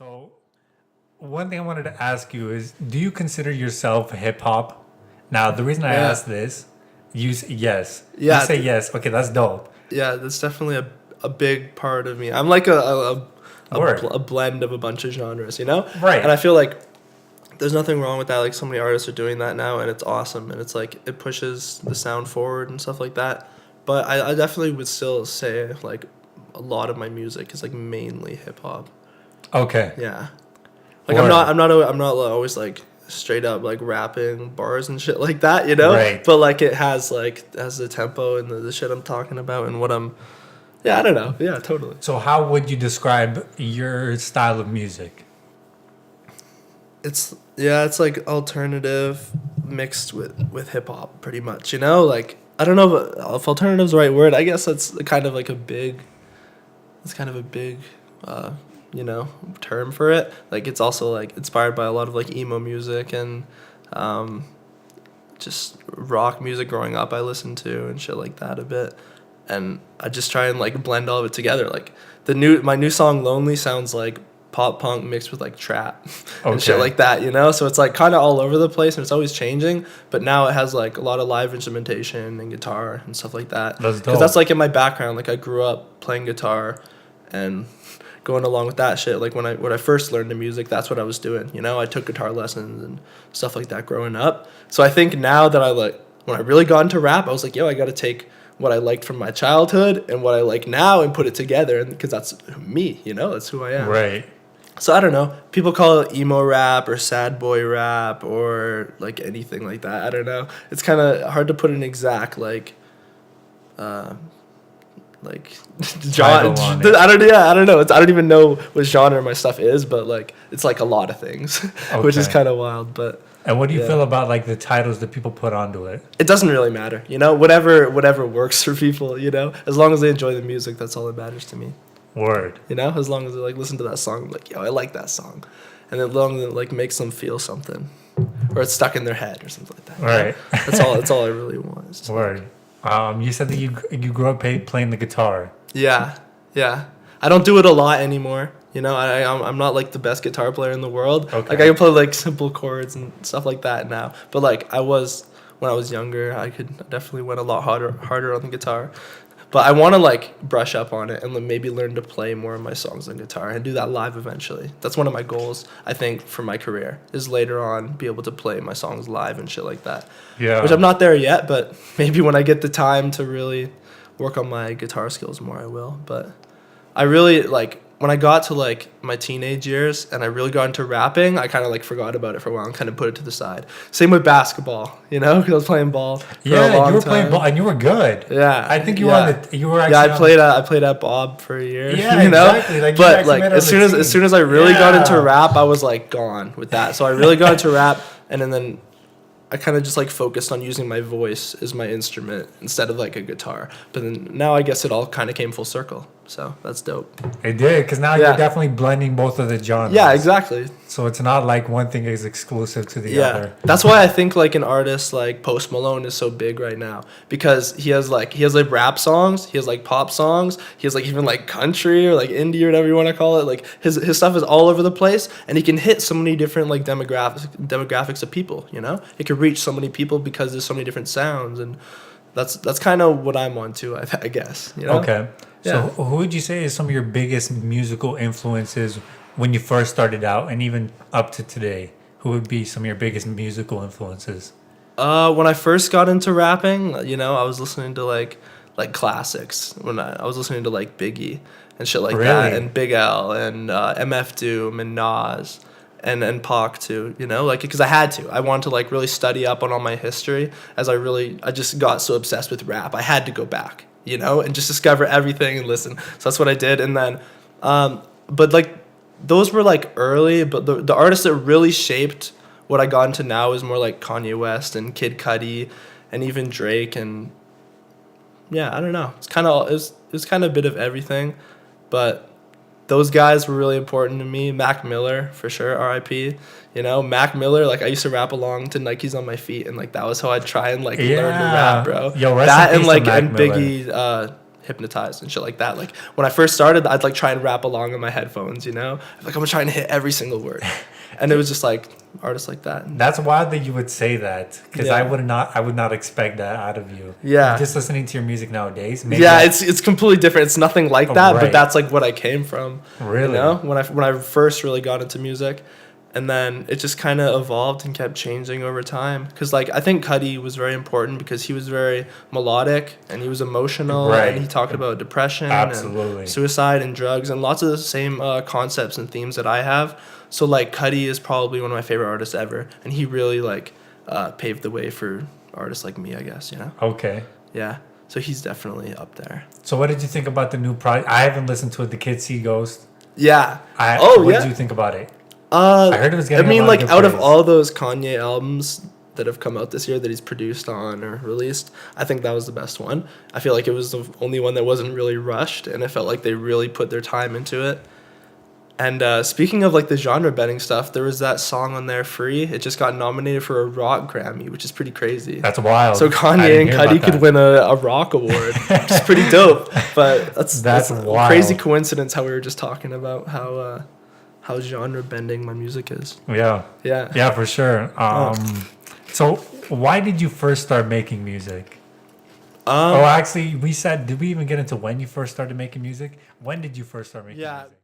So, one thing I wanted to ask you is, do you consider yourself hip hop? Now, the reason I ask this, you say yes. Yeah. You say yes. Okay, that's dope. Yeah, that's definitely a big part of me. I'm like a blend of a bunch of genres, you know? Right. And I feel like there's nothing wrong with that. Like, so many artists are doing that now, and it's awesome. And it's like, it pushes the sound forward and stuff like that. But I definitely would still say, like, a lot of my music is, like, mainly hip-hop. Okay. Yeah. Like, I'm not always, like, straight up, like, rapping bars and shit like that, you know? Right. But, like, it has the tempo and the shit I'm talking about and what I'm... Yeah, I don't know. Yeah, totally. So, how would you describe your style of music? It's like alternative mixed with hip hop, pretty much. You know, like, I don't know if alternative's the right word. I guess that's kind of like a big, you know, term for it. Like, it's also like inspired by a lot of like emo music and just rock music growing up. I listened to and shit like that a bit, and I just try and like blend all of it together. Like my new song "Lonely" sounds like pop punk mixed with like trap and shit like that, you know? So it's like kind of all over the place and it's always changing, but now it has like a lot of live instrumentation and guitar and stuff like that. That's dope. Because that's like in my background. Like, I grew up playing guitar and going along with that shit. Like, when I first learned the music, that's what I was doing, you know? I took guitar lessons and stuff like that growing up. So I think now that when I really got into rap, I was like, yo, I got to take what I liked from my childhood and what I like now and put it together, and because that's me, you know? That's who I am. Right. So I don't know. People call it emo rap or sad boy rap or like anything like that. I don't know. It's kind of hard to put an exact like genre. I don't know. I don't even know what genre my stuff is, but like it's like a lot of things, which is kind of wild. But and what do you feel about like the titles that people put onto it? It doesn't really matter, you know. Whatever works for people, you know. As long as they enjoy the music, that's all that matters to me. Word. You know, as long as they like listen to that song, like, yo, I like that song, and as long as it like makes them feel something, or it's stuck in their head or something like that. Right. That's all I really want. Word. You said that you grew up playing the guitar. Yeah. I don't do it a lot anymore. You know, I'm not like the best guitar player in the world. Okay. Like, I can play like simple chords and stuff like that now, but like I was when I was younger. I definitely went a lot harder on the guitar. But I want to, like, brush up on it and maybe learn to play more of my songs on guitar and do that live eventually. That's one of my goals, I think, for my career, is later on be able to play my songs live and shit like that. Yeah. Which I'm not there yet, but maybe when I get the time to really work on my guitar skills more, I will. But I really, like, when I got to, like, my teenage years and I really got into rapping, I kind of, like, forgot about it for a while and kind of put it to the side. Same with basketball, you know, because I was playing ball for a long time. You were playing ball and you were good. Yeah. I think you were actually... Yeah, I played at Bob for a year, yeah, you know? Exactly. Like, but, like, as soon as I really got into rap, I was, like, gone with that. So I really got into rap, and then I kind of just, like, focused on using my voice as my instrument instead of, like, a guitar. But then now I guess it all kind of came full circle. So that's dope. It did, because now you're definitely blending both of the genres. Yeah, exactly. So it's not like one thing is exclusive to the other. That's why I think like an artist like Post Malone is so big right now, because he has like rap songs, he has like pop songs, he has like even like country or like indie or whatever you want to call it. Like his stuff is all over the place, and he can hit so many different like demographics of people. You know, it can reach so many people because there's so many different sounds, and that's kind of what I'm on to, I guess. You know? Okay. So who would you say is some of your biggest musical influences when you first started out and even up to today? Who would be some of your biggest musical influences? When I first got into rapping, you know, I was listening to like classics. When I was listening to like Biggie and shit like that, and Big L and MF Doom and Nas and Pac too, you know, like, because I had to. I wanted to like really study up on all my history, as I just got so obsessed with rap. I had to go back, you know, and just discover everything and listen. So that's what I did. And then, but like, those were like early, but the artists that really shaped what I got into now is more like Kanye West and Kid Cudi and even Drake. And yeah, I don't know. It's kind of, it was kind of a bit of everything, but those guys were really important to me. Mac Miller, for sure, R.I.P. You know, Mac Miller, like, I used to rap along to Nikes on My Feet, and like that was how I'd try and like learn to rap, bro. Yo, that and like and Biggie, hypnotized and shit like that. Like when I first started, I'd like try and rap along on my headphones, you know, like I'm trying to hit every single word, and it was just like artists like that. That's wild that you would say that, because Yeah. I would not expect that out of you. Yeah. Just listening to your music nowadays. Maybe Yeah, it's completely different. It's nothing like that, right. but that's like what I came from. Really? You know, when I first really got into music, and then it just kind of evolved and kept changing over time. Because like I think Cudi was very important because he was very melodic and he was emotional, Right. and he talked about depression, Absolutely. and suicide and drugs and lots of the same concepts and themes that I have. So like Cudi is probably one of my favorite artists ever, and he really like paved the way for artists like me, I guess. You know? Okay. Yeah. So he's definitely up there. So what did you think about the new project? I haven't listened to it. The Kid See Ghost. Yeah. What did you think about it? I heard it was getting. I mean, a lot like of out good of praise. all those Kanye albums that have come out this year that he's produced on or released, I think that was the best one. I feel like it was the only one that wasn't really rushed, and it felt like they really put their time into it. And speaking of like the genre bending stuff, there was that song on there, "Free." It just got nominated for a rock Grammy, which is pretty crazy. That's wild. So I Kanye didn't and hear Cudi about could that. win a rock award, which is pretty dope. But that's a wild. crazy coincidence how we were just talking about how genre bending my music is. Yeah. Yeah. Yeah, for sure. So why did you first start making music? Actually, did we even get into when you first started making music? When did you first start making Yeah. music?